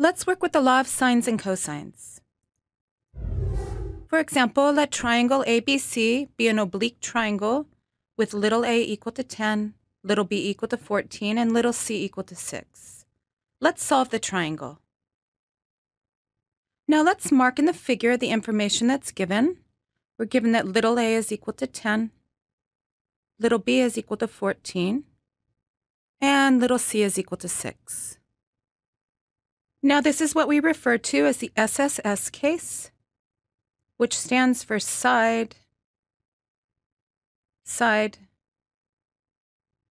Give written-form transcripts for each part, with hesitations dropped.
Let's work with the law of sines and cosines. For example, let triangle ABC be an oblique triangle with little a equal to 10, little b equal to 14, and little c equal to 6. Let's solve the triangle. Now let's mark in the figure the information that's given. We're given that little a is equal to 10, little b is equal to 14, and little c is equal to 6. Now this is what we refer to as the SSS case, which stands for side, side,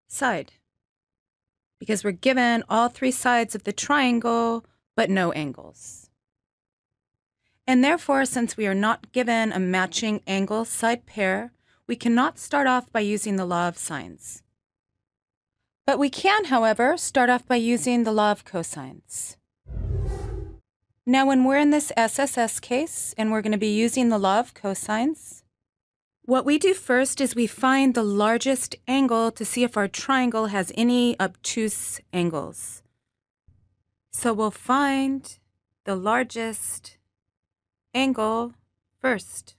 side, because we're given all three sides of the triangle, but no angles. And therefore, since we are not given a matching angle side pair, we cannot start off by using the law of sines. But we can, however, start off by using the law of cosines. Now, when we're in this SSS case, and we're going to be using the law of cosines, what we do first is we find the largest angle to see if our triangle has any obtuse angles. So we'll find the largest angle first.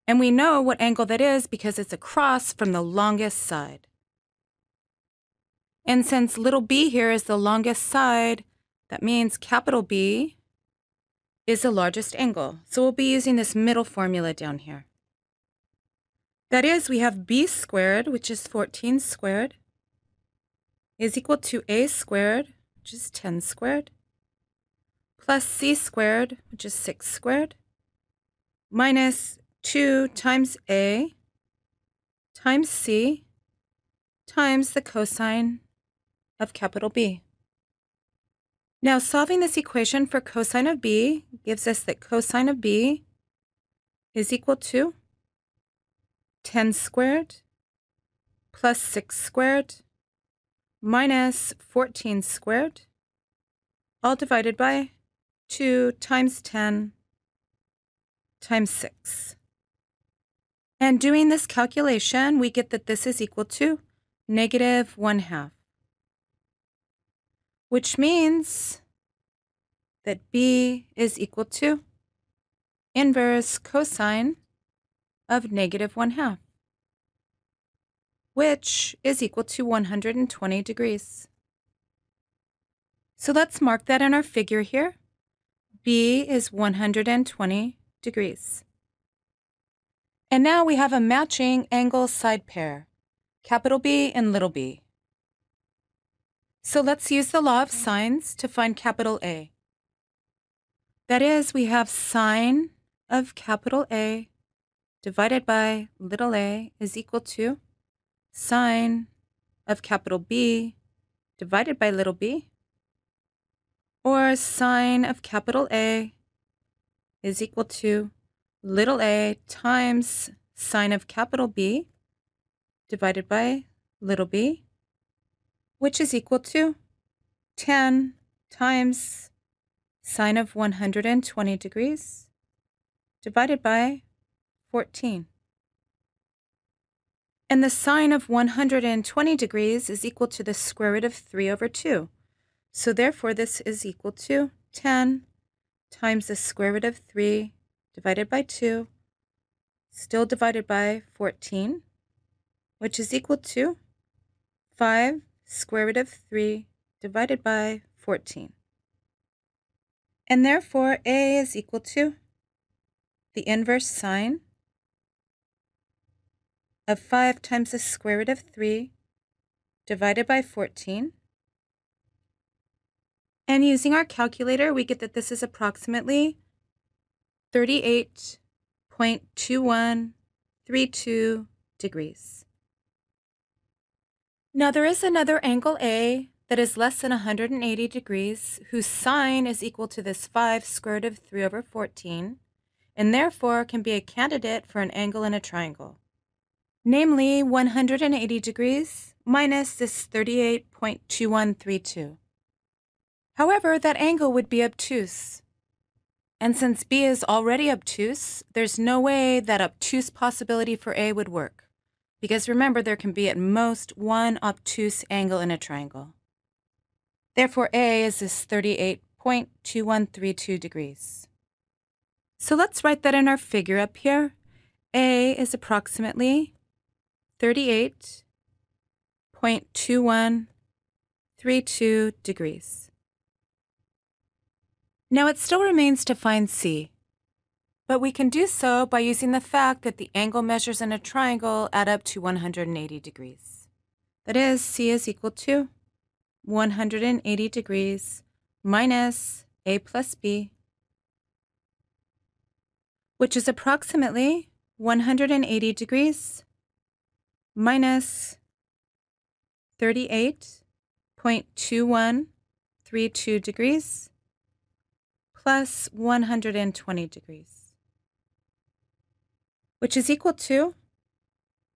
And we know what angle that is because it's across from the longest side. And since little b here is the longest side, that means capital B is the largest angle. So we'll be using this middle formula down here. That is, we have b squared, which is 14 squared, is equal to a squared, which is 10 squared, plus c squared, which is 6 squared, minus 2 times a times c times the cosine of capital B. Now, solving this equation for cosine of B gives us that cosine of B is equal to 10 squared plus 6 squared minus 14 squared, all divided by 2 times 10 times 6. And doing this calculation, we get that this is equal to negative 1/2. Which means that B is equal to inverse cosine of negative 1/2, which is equal to 120 degrees. So let's mark that in our figure here. B is 120 degrees. And now we have a matching angle side pair, capital B and little b. So let's use the law of sines to find capital A. That is, we have sine of capital A divided by little a is equal to sine of capital B divided by little b, or sine of capital A is equal to little a times sine of capital B divided by little b, which is equal to 10 times sine of 120 degrees divided by 14. And the sine of 120 degrees is equal to the square root of 3 over 2. So therefore, this is equal to 10 times the square root of 3 divided by 2, still divided by 14, which is equal to 5 square root of 3 divided by 14. And therefore, A is equal to the inverse sine of 5 times the square root of 3 divided by 14. And using our calculator, we get that this is approximately 38.2132 degrees. Now there is another angle A that is less than 180 degrees, whose sine is equal to this 5 square root of 3 over 14, and therefore can be a candidate for an angle in a triangle. Namely, 180 degrees minus this 38.2132. However, that angle would be obtuse. And since B is already obtuse, there's no way that obtuse possibility for A would work. Because remember, there can be at most one obtuse angle in a triangle. Therefore, A is this 38.2132 degrees. So let's write that in our figure up here. A is approximately 38.2132 degrees. Now it still remains to find C, but we can do so by using the fact that the angle measures in a triangle add up to 180 degrees. That is, C is equal to 180 degrees minus A plus B, which is approximately 180 degrees minus 38.2132 degrees plus 120 degrees, which is equal to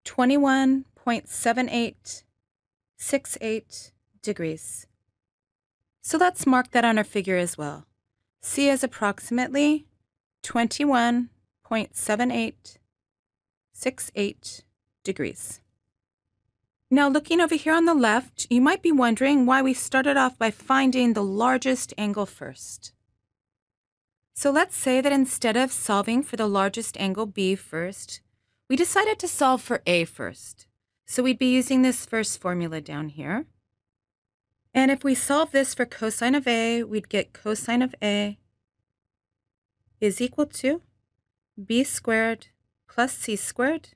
21.7868 degrees. So let's mark that on our figure as well. C is approximately 21.7868 degrees. Now looking over here on the left, you might be wondering why we started off by finding the largest angle first. So let's say that instead of solving for the largest angle B first, we decided to solve for A first. So we'd be using this first formula down here. And if we solve this for cosine of A, we'd get cosine of A is equal to B squared plus C squared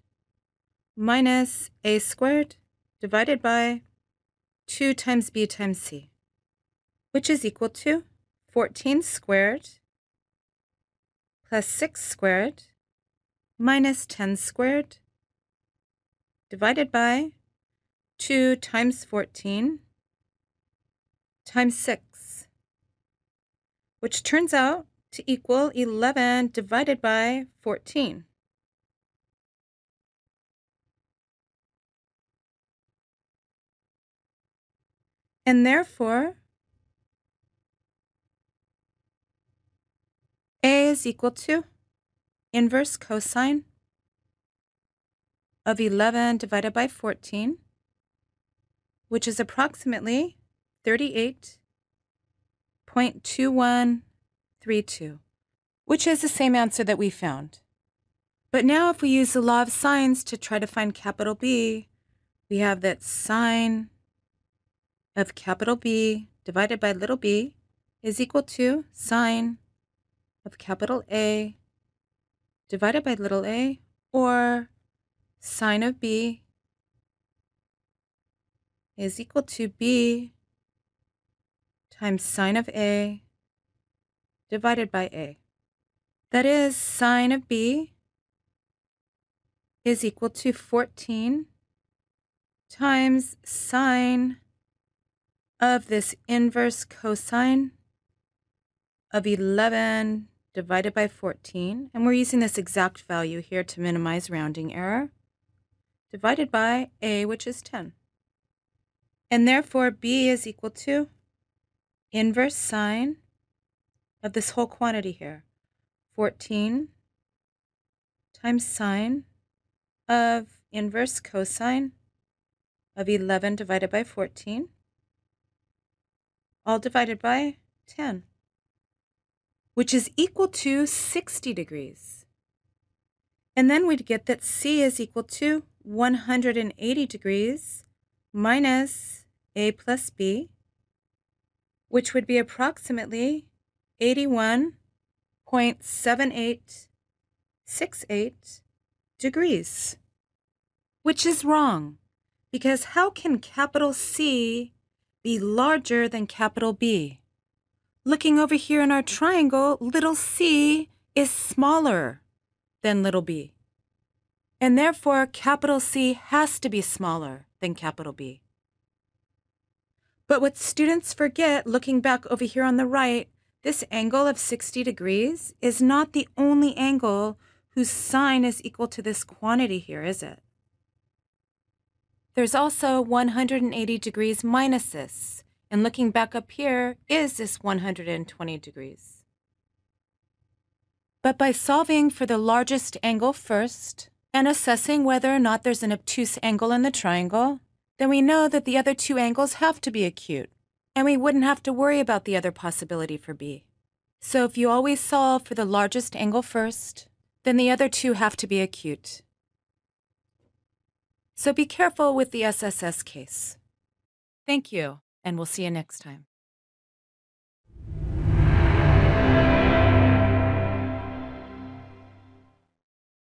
minus A squared divided by 2 times B times C, which is equal to 14 squared plus 6 squared minus 10 squared divided by 2 times 14 times 6, which turns out to equal 11 divided by 14. And therefore, A is equal to inverse cosine of 11 divided by 14, which is approximately 38.2132, which is the same answer that we found. But now if we use the law of sines to try to find capital B, we have that sine of capital B divided by little b is equal to sine of capital A divided by little a, or sine of B is equal to B times sine of A divided by A. That is, sine of B is equal to 14 times sine of this inverse cosine of 11 divided by 14, and we're using this exact value here to minimize rounding error, divided by A, which is 10. And therefore, B is equal to inverse sine of this whole quantity here, 14 times sine of inverse cosine of 11 divided by 14, all divided by 10, which is equal to 60 degrees. And then we'd get that C is equal to 180 degrees minus A plus B, which would be approximately 81.7868 degrees, which is wrong, because how can capital C be larger than capital B? Looking over here in our triangle, little c is smaller than little b, and therefore capital C has to be smaller than capital B. But what students forget, looking back over here on the right, this angle of 60 degrees is not the only angle whose sine is equal to this quantity here, is it? There's also 180 degrees minus this, and looking back up here is this 120 degrees. But by solving for the largest angle first and assessing whether or not there's an obtuse angle in the triangle, then we know that the other two angles have to be acute. And we wouldn't have to worry about the other possibility for b. So if you always solve for the largest angle first, then the other two have to be acute. So be careful with the SSS case. Thank you, and we'll see you next time.